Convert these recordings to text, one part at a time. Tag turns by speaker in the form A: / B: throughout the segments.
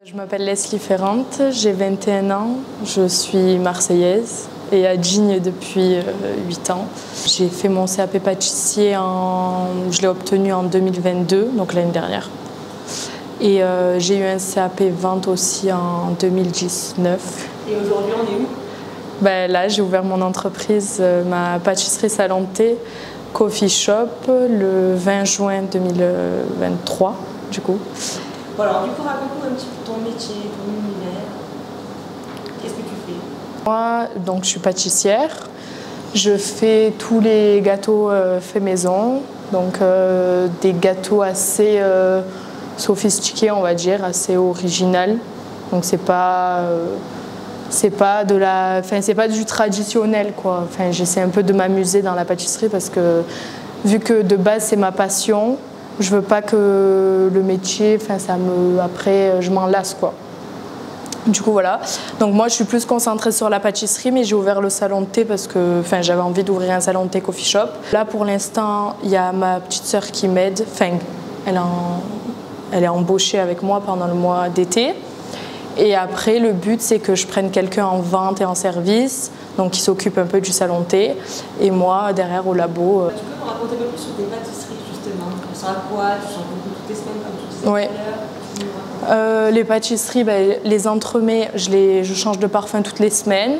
A: Je m'appelle Leslie Ferrante, j'ai 21 ans, je suis marseillaise et à Digne depuis 8 ans. J'ai fait mon CAP pâtissier, je l'ai obtenu en 2022, donc l'année dernière. Et j'ai eu un CAP vente aussi en 2019.
B: Et aujourd'hui, on est où?
A: Là, j'ai ouvert mon entreprise, ma pâtisserie salon de thé, Coffee Shop, le 20 juin 2023, du coup.
B: Bon, alors, du coup, raconte-nous un petit peu ton métier, ton univers. Qu'est-ce que tu fais?
A: Moi, donc, je suis pâtissière. Je fais tous les gâteaux faits maison, donc des gâteaux assez sophistiqués, on va dire, assez original. Donc c'est pas du traditionnel, quoi. Enfin, j'essaie un peu de m'amuser dans la pâtisserie parce que vu que de base c'est ma passion, je veux pas que le métier, après je m'en lasse, quoi. Du coup voilà, donc moi je suis plus concentrée sur la pâtisserie, mais j'ai ouvert le salon de thé parce que j'avais envie d'ouvrir un salon de thé coffee shop. Là pour l'instant il y a ma petite sœur qui m'aide, elle est embauchée avec moi pendant le mois d'été. Et après le but c'est que je prenne quelqu'un en vente et en service, donc qui s'occupe un peu du salon de thé, et moi derrière au labo.
B: Tu peux me raconter un peu plus sur tes pâtisseries justement? Tu sens à quoi? Tu changes beaucoup toutes les semaines comme tu disais tout à l'heure?
A: Les pâtisseries, les entremets, je change de parfum toutes les semaines.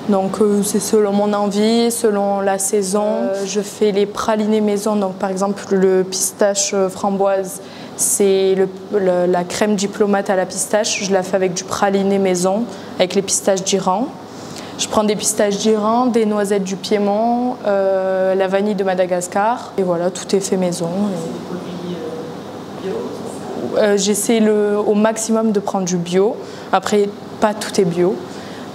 A: Donc c'est selon mon envie, selon la saison. Je fais les pralinés maison, donc par exemple le pistache framboise, c'est la crème diplomate à la pistache. Je la fais avec du praliné maison, avec les pistaches d'Iran. Je prends des pistaches d'Iran, des noisettes du Piémont, la vanille de Madagascar. Et voilà, tout est fait maison. J'essaie au maximum de prendre du bio. Après, pas tout est bio,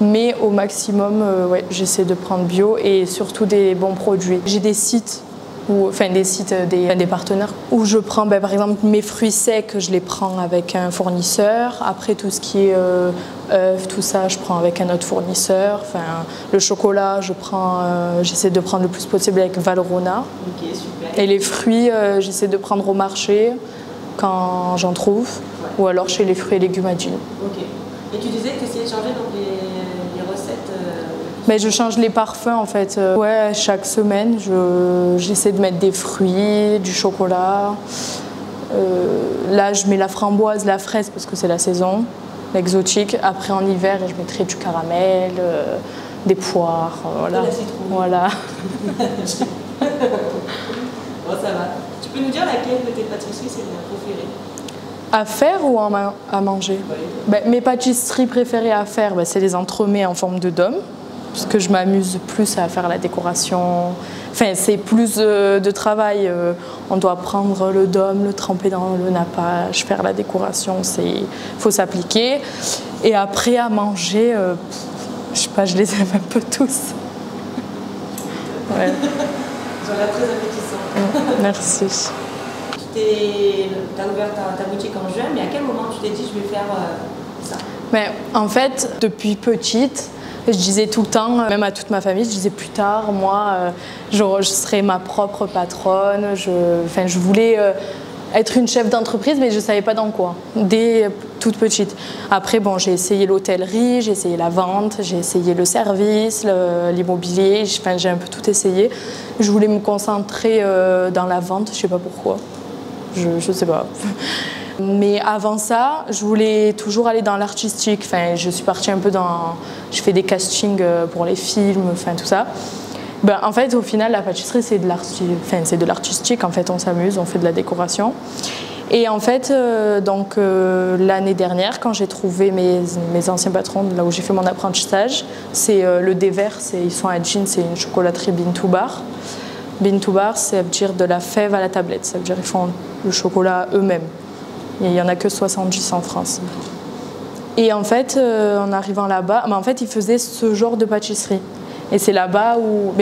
A: mais au maximum, j'essaie de prendre bio et surtout des bons produits. J'ai des sites, des partenaires où je prends, par exemple, mes fruits secs, je les prends avec un fournisseur. Après, tout ce qui est œufs, tout ça, je prends avec un autre fournisseur. Le chocolat, j'essaie de prendre le plus possible avec Valrhona.
B: Ok, super.
A: Et les fruits, j'essaie de prendre au marché quand j'en trouve, ou alors chez les fruits et légumes à Digne.
B: Ok. Et tu disais que tu essayais de changer donc, les recettes
A: Je change les parfums en fait. Chaque semaine, j'essaie de mettre des fruits, du chocolat. Là, je mets la framboise, la fraise parce que c'est la saison, l'exotique. Après, en hiver, je mettrai du caramel, des poires, voilà.
B: De la citrouille.
A: Voilà.
B: Bon, ça va. Tu peux nous dire laquelle de tes pâtisseries c'est la préférée?
A: À faire ou à manger? Mes pâtisseries préférées à faire, c'est les entremets en forme de dôme, parce que je m'amuse plus à faire la décoration. C'est plus de travail. On doit prendre le dôme, le tremper dans le nappage, faire la décoration, faut s'appliquer. Et après, à manger, je sais pas, je les aime un peu tous. Ouais.
B: Ils ont l'air très appétissants.
A: Merci.
B: Tu as ouvert ta boutique en juin, mais à quel moment tu t'es dit je vais faire ça?
A: En fait, depuis petite, je disais tout le temps, même à toute ma famille, je disais plus tard, moi, je serai ma propre patronne. Je voulais être une chef d'entreprise, mais je ne savais pas dans quoi, dès toute petite. Après, j'ai essayé l'hôtellerie, j'ai essayé la vente, j'ai essayé le service, l'immobilier, j'ai un peu tout essayé. Je voulais me concentrer dans la vente, je ne sais pas pourquoi. Je ne sais pas. Mais avant ça, je voulais toujours aller dans l'artistique. Je suis partie un peu je fais des castings pour les films, tout ça. En fait, au final, la pâtisserie, c'est de l'artistique. En fait, on s'amuse, on fait de la décoration. Et en fait, l'année dernière, quand j'ai trouvé mes anciens patrons, là où j'ai fait mon apprentissage, c'est le Dévers, ils sont à Digne, c'est une chocolaterie Bean to Bar. Bean to Bar, ça veut dire de la fève à la tablette, ça veut dire qu'ils font le chocolat eux-mêmes. Il n'y en a que 70 en France. Et en fait, en arrivant là-bas, en fait, ils faisaient ce genre de pâtisserie. Et c'est là-bas où,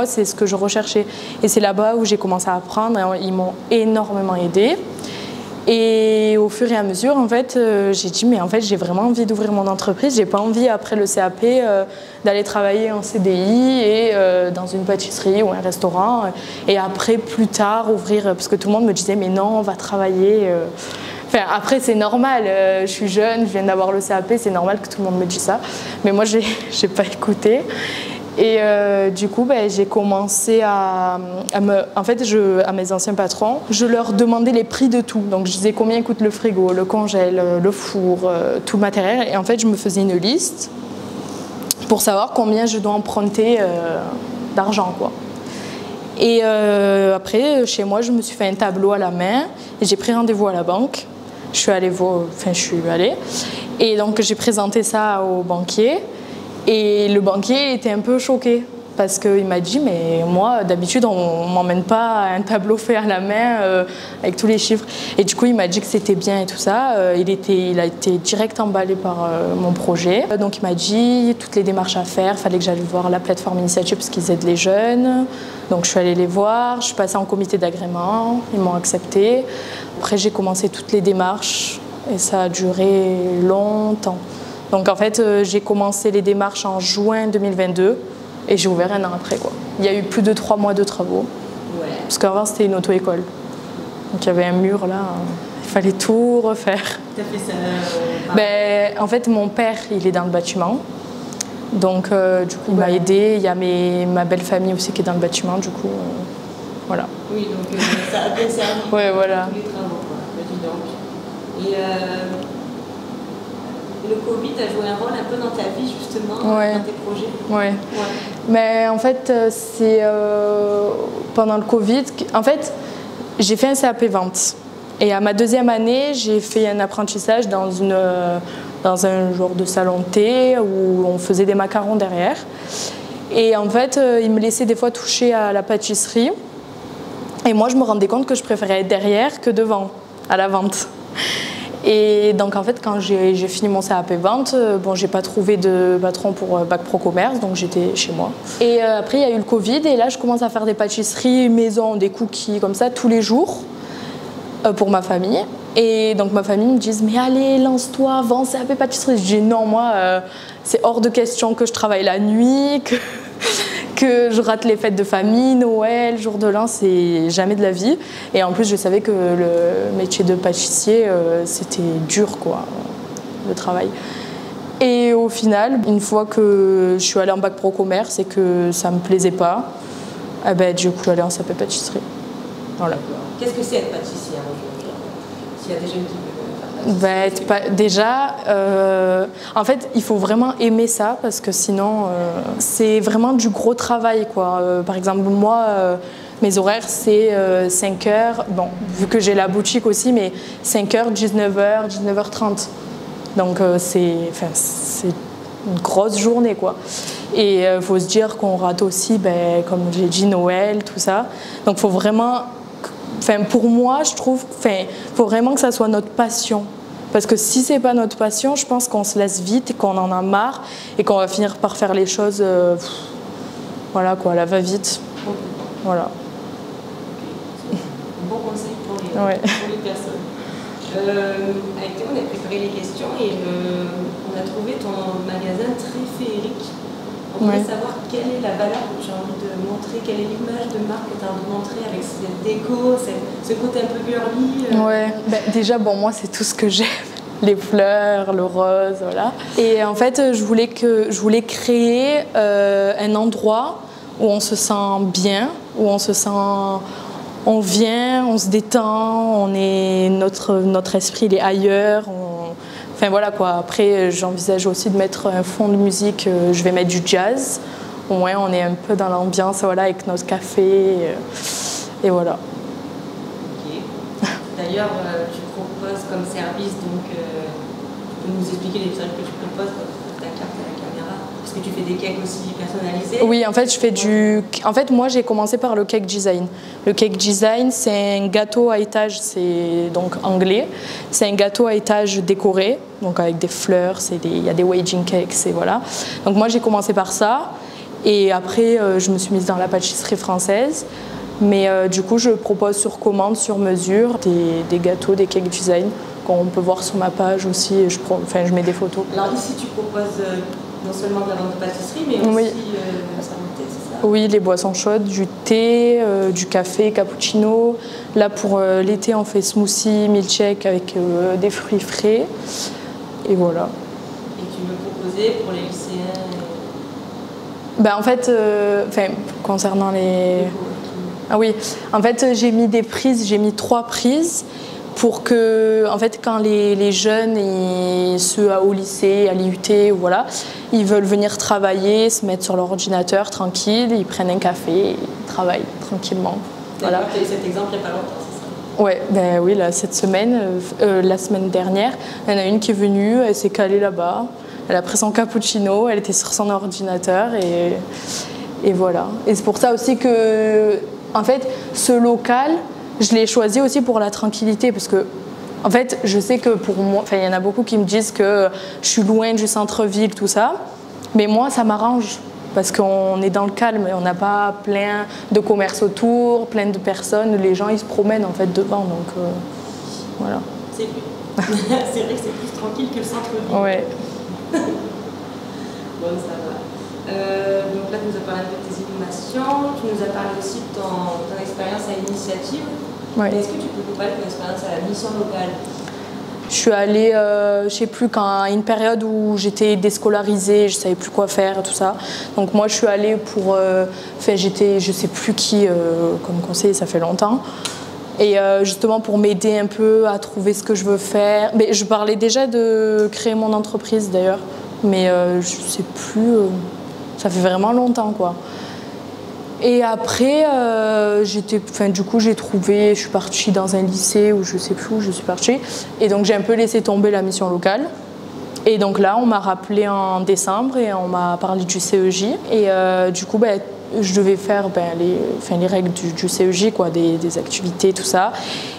A: c'est ce que je recherchais. Et c'est là-bas où j'ai commencé à apprendre. Et ils m'ont énormément aidée. Et au fur et à mesure, en fait, j'ai dit, mais en fait, j'ai vraiment envie d'ouvrir mon entreprise. J'ai pas envie, après le CAP, d'aller travailler en CDI et dans une pâtisserie ou un restaurant. Et après, plus tard, ouvrir, parce que tout le monde me disait, mais non, on va travailler. Enfin, après, c'est normal, je suis jeune, je viens d'avoir le CAP, c'est normal que tout le monde me dise ça. Mais moi, j'ai pas écouté. Et du coup, j'ai commencé à mes anciens patrons, je leur demandais les prix de tout. Donc, je disais combien coûte le frigo, le congèle, le four, tout le matériel. Et en fait, je me faisais une liste pour savoir combien je dois emprunter d'argent, quoi. Et après, chez moi, je me suis fait un tableau à la main et j'ai pris rendez-vous à la banque. Je suis allée. Et donc, j'ai présenté ça au banquier. Et le banquier était un peu choqué parce qu'il m'a dit, mais moi, d'habitude, on ne m'emmène pas un tableau fait à la main avec tous les chiffres. Et du coup, il m'a dit que c'était bien et tout ça. Il a été direct emballé par mon projet. Donc, il m'a dit toutes les démarches à faire. Il fallait que j'aille voir la plateforme Initiative parce qu'ils aident les jeunes. Donc, je suis allée les voir. Je suis passée en comité d'agrément. Ils m'ont accepté. Après, j'ai commencé toutes les démarches et ça a duré longtemps. Donc en fait, j'ai commencé les démarches en juin 2022 et j'ai ouvert un an après, quoi. Il y a eu plus de 3 mois de travaux, parce qu'avant c'était une auto-école. Donc il y avait un mur là, il fallait tout refaire.
B: T'as fait ça
A: En fait, mon père, il est dans le bâtiment. Donc du coup, il m'a aidé. Il y a ma belle famille aussi qui est dans le bâtiment, du coup, voilà.
B: Oui, donc ça a bien servi pour
A: voilà.
B: tous les travaux, quoi. Et le Covid a joué un rôle un peu dans ta vie, justement, dans tes projets.
A: Ouais. Mais en fait, c'est pendant le Covid. En fait, j'ai fait un CAP vente. Et à ma 2e année, j'ai fait un apprentissage dans un genre de salon de thé où on faisait des macarons derrière. Et en fait, ils me laissaient des fois toucher à la pâtisserie. Et moi, je me rendais compte que je préférais être derrière que devant, à la vente. Et donc en fait, quand j'ai fini mon CAP vente, j'ai pas trouvé de patron pour Bac Pro Commerce, donc j'étais chez moi. Et après, il y a eu le Covid et là, je commence à faire des pâtisseries maison, des cookies comme ça tous les jours pour ma famille. Et donc ma famille me dit, mais allez, lance-toi, vends CAP pâtisserie. Je dis non, moi, c'est hors de question que je travaille la nuit, que je rate les fêtes de famille, Noël, jour de l'an, c'est jamais de la vie. Et en plus, je savais que le métier de pâtissier, c'était dur, quoi, le travail. Et au final, une fois que je suis allée en Bac Pro Commerce et que ça me plaisait pas, du coup, je suis allée en CAP pâtisserie. Voilà.
B: Qu'est-ce que c'est être pâtissière aujourd'hui? S'il y a des jeunes qui
A: en fait, il faut vraiment aimer ça parce que sinon, c'est vraiment du gros travail, quoi. Par exemple, moi, mes horaires, c'est 5h. Bon, vu que j'ai la boutique aussi, mais 5h, 19h, 19h30. Donc, c'est une grosse journée, quoi. Et il faut se dire qu'on rate aussi, comme j'ai dit, Noël, tout ça. Donc, il faut vraiment... pour moi, je trouve qu'il faut vraiment que ça soit notre passion. Parce que si ce n'est pas notre passion, je pense qu'on se laisse vite et qu'on en a marre et qu'on va finir par faire les choses voilà, quoi, à la va-vite. Voilà.
B: Bon conseil pour les personnes. Avec Théo, on a préparé les questions et on a trouvé ton magasin très féerique. On voudrait savoir quelle est la valeur que j'ai envie de montrer, quelle est l'image de marque que tu as envie de montrer avec cette déco, ce côté un peu girly.
A: Déjà, moi, c'est tout ce que j'aime. Les fleurs, le rose, voilà. Et en fait, je voulais créer un endroit où on se sent bien, où on se sent... On vient, on se détend, notre esprit il est ailleurs. Enfin voilà quoi. Après, j'envisage aussi de mettre un fond de musique. Je vais mettre du jazz. Au moins, on est un peu dans l'ambiance, voilà, avec notre café. Et voilà.
B: Ok. D'ailleurs, tu proposes comme service, donc, tu peux nous expliquer les services que tu proposes, ta carte à la caméra. Parce que tu fais des cakes aussi personnalisés.
A: Oui, en fait, moi, j'ai commencé par le cake design. Le cake design, c'est un gâteau à étage, c'est donc anglais. C'est un gâteau à étage décoré, donc avec des fleurs, il y a des wedding cakes, voilà. Donc moi, j'ai commencé par ça. Et après, je me suis mise dans la pâtisserie française. Mais du coup, je propose sur commande, sur mesure, des gâteaux, des cake design qu'on peut voir sur ma page aussi. Et je mets des photos.
B: Alors ici, tu proposes non seulement de la vente de pâtisserie, mais aussi de la salon de thé, c'est ça?
A: Oui, les boissons chaudes, du thé, du café, cappuccino. Là, pour l'été, on fait smoothie, milkshake avec des fruits frais. Et voilà.
B: Et tu veux proposer pour les lycéens
A: En fait, concernant les... Ah oui, en fait, j'ai mis 3 prises pour que, en fait, quand les jeunes et ceux au lycée, à l'IUT, voilà, ils veulent venir travailler, se mettre sur leur ordinateur tranquille, ils prennent un café, ils travaillent tranquillement.
B: Voilà. Tu as eu cet exemple il n'y a pas longtemps, c'est ça?
A: Ouais, oui, là, cette semaine, la semaine dernière, il y en a une qui est venue, elle s'est calée là-bas, elle a pris son cappuccino, elle était sur son ordinateur et voilà. Et c'est pour ça aussi que, en fait, ce local, je l'ai choisi aussi pour la tranquillité parce que, en fait, je sais que pour moi, il y en a beaucoup qui me disent que je suis loin du centre-ville, tout ça, mais moi, ça m'arrange parce qu'on est dans le calme et on n'a pas plein de commerces autour, plein de personnes, les gens ils se promènent en fait devant, donc voilà.
B: C'est vrai que c'est plus tranquille que le centre-ville.
A: Ouais.
B: Bon, ça va. Donc là, tu nous as parlé de tes inhumations, tu nous as parlé aussi de ton expérience à l'initiative.
A: Ouais.
B: Est-ce que tu peux nous parler de ton expérience à la mission locale?
A: Je suis allée, je sais plus, à une période où j'étais déscolarisée, je savais plus quoi faire, tout ça. Donc moi, je suis allée pour, j'étais, je sais plus qui comme conseiller, ça fait longtemps. Et justement pour m'aider un peu à trouver ce que je veux faire. Mais je parlais déjà de créer mon entreprise d'ailleurs, mais je sais plus, ça fait vraiment longtemps quoi. Et après, du coup, j'ai trouvé, je suis partie dans un lycée où je sais plus où je suis partie. Et donc, j'ai un peu laissé tomber la mission locale. Et donc là, on m'a rappelé en décembre et on m'a parlé du CEJ. Et du coup, je devais faire les règles du CEJ, quoi, des activités, tout ça.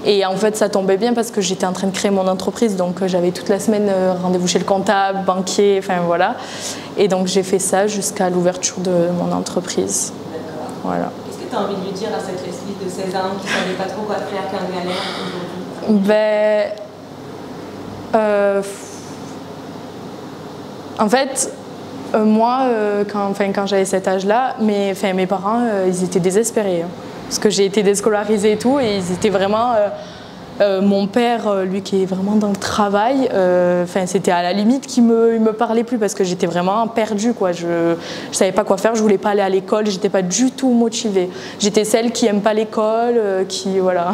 A: Et en fait, ça tombait bien parce que j'étais en train de créer mon entreprise. Donc, j'avais toute la semaine rendez-vous chez le comptable, banquier, enfin voilà. Et donc, j'ai fait ça jusqu'à l'ouverture de mon entreprise. Voilà. Qu'est-ce
B: que tu as envie de lui dire à cette Leslie de 16 ans qui ne savait pas trop quoi faire, qui en galère aujourd'hui?
A: En fait, moi, quand j'avais cet âge-là, mes parents, ils étaient désespérés. Hein, parce que j'ai été déscolarisée et tout, et ils étaient vraiment... mon père, lui qui est vraiment dans le travail, c'était à la limite qu'il me parlait plus parce que j'étais vraiment perdue, quoi. Je savais pas quoi faire, je voulais pas aller à l'école, j'étais pas du tout motivée. J'étais celle qui aime pas l'école, voilà.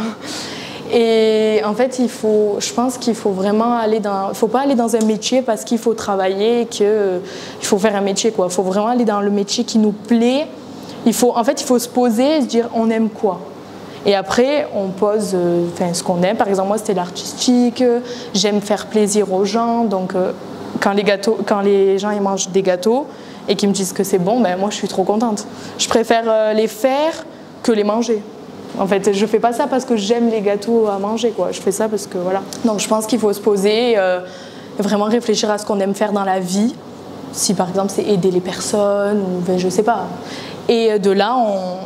A: Et en fait, je pense qu'il faut vraiment faut pas aller dans un métier parce qu'il faut travailler, qu'il faut faire un métier, quoi. Il faut vraiment aller dans le métier qui nous plaît. Il faut se poser et se dire on aime quoi. Et après, on pose ce qu'on aime. Par exemple, moi, c'était l'artistique. J'aime faire plaisir aux gens. Donc, quand les gens ils mangent des gâteaux et qu'ils me disent que c'est bon, moi, je suis trop contente. Je préfère les faire que les manger. En fait, je fais pas ça parce que j'aime les gâteaux à manger, quoi. Je fais ça parce que, voilà. Donc, je pense qu'il faut se poser, vraiment réfléchir à ce qu'on aime faire dans la vie. Si, par exemple, c'est aider les personnes, ou je sais pas. Et de là,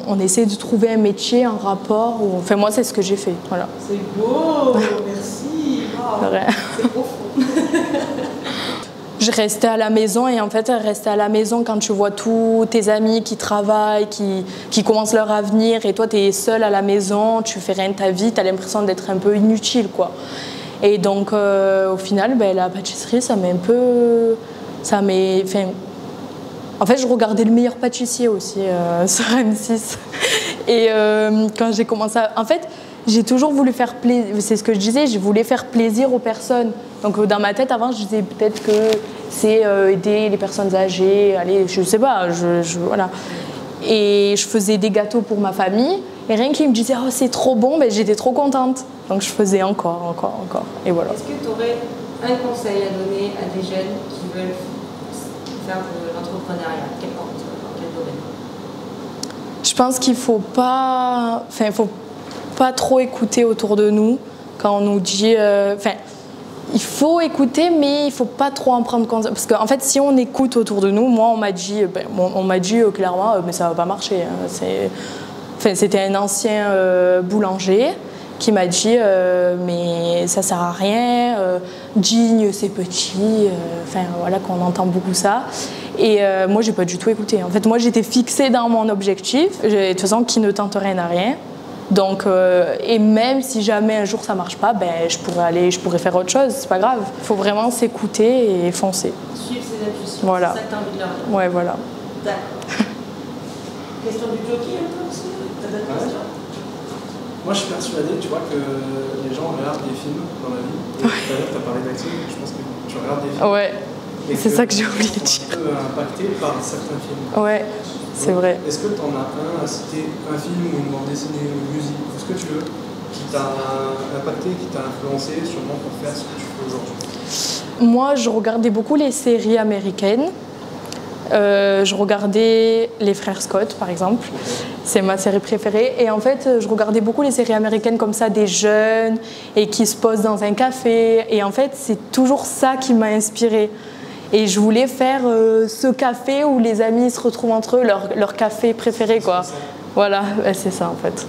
A: on essaie de trouver un métier en rapport. Moi, c'est ce que j'ai fait. Voilà.
B: C'est beau, merci. Wow. C'est profond.
A: Je restais à la maison et en fait, rester à la maison quand tu vois tous tes amis qui travaillent, qui commencent leur avenir et toi, tu es seule à la maison, tu fais rien de ta vie, tu as l'impression d'être un peu inutile, quoi. Et donc, au final, la pâtisserie, ça m'est un peu... En fait, je regardais Le Meilleur Pâtissier aussi sur M6. Et quand j'ai commencé à... En fait, j'ai toujours voulu faire plaisir. C'est ce que je disais, je voulais faire plaisir aux personnes. Donc dans ma tête, avant, je disais peut-être que c'est aider les personnes âgées. Allez, je sais pas, voilà. Et je faisais des gâteaux pour ma famille. Et rien qu'ils me disaient, oh, c'est trop bon, j'étais trop contente. Donc je faisais encore. Et voilà.
B: Est-ce que tu aurais un conseil à donner à des jeunes qui veulent faire de l'entrepreneuriat? Dans quel domaine?
A: Je pense qu'il faut pas trop écouter autour de nous quand on nous dit... il faut écouter, mais il faut pas trop en prendre compte. Parce qu'en fait, si on écoute autour de nous, moi, on m'a dit clairement, mais ça va pas marcher. C'était un ancien boulanger qui m'a dit mais ça sert à rien, digne c'est petit, enfin voilà qu'on entend beaucoup ça. Et moi j'ai pas du tout écouté. En fait moi j'étais fixée dans mon objectif. De toute façon qui ne tente rien n'a rien. Donc et même si jamais un jour ça marche pas, ben je pourrais faire autre chose. C'est pas grave. Il faut vraiment s'écouter et foncer.
B: Suivre ses intuitions.
A: Voilà.
B: C'est ça que t'as envie de leur dire.
A: Ouais voilà.
B: D'accord. Question du jockey un peu aussi. T'as d'autres questions?
C: Moi, je suis persuadé, tu vois, que les gens regardent des films dans la vie. Et tout à l'heure, tu as parlé d'acting, je pense que tu regardes des films.
A: Ouais, c'est ça que j'ai oublié de dire.
C: Tu es un peu impacté par certains films.
A: Ouais, c'est vrai.
C: Est-ce que tu en as un à citer, un film ou une bande dessinée ou une musique, ou ce que tu veux, qui t'a impacté, qui t'a influencé sûrement pour faire ce que tu fais aujourd'hui?
A: Moi, je regardais beaucoup les séries américaines. Je regardais Les Frères Scott, par exemple. C'est ma série préférée. Et en fait, je regardais beaucoup les séries américaines comme ça, des jeunes et qui se posent dans un café. Et en fait, c'est toujours ça qui m'a inspirée. Et je voulais faire ce café où les amis se retrouvent entre eux, leur café préféré, quoi. Voilà, c'est ça en fait.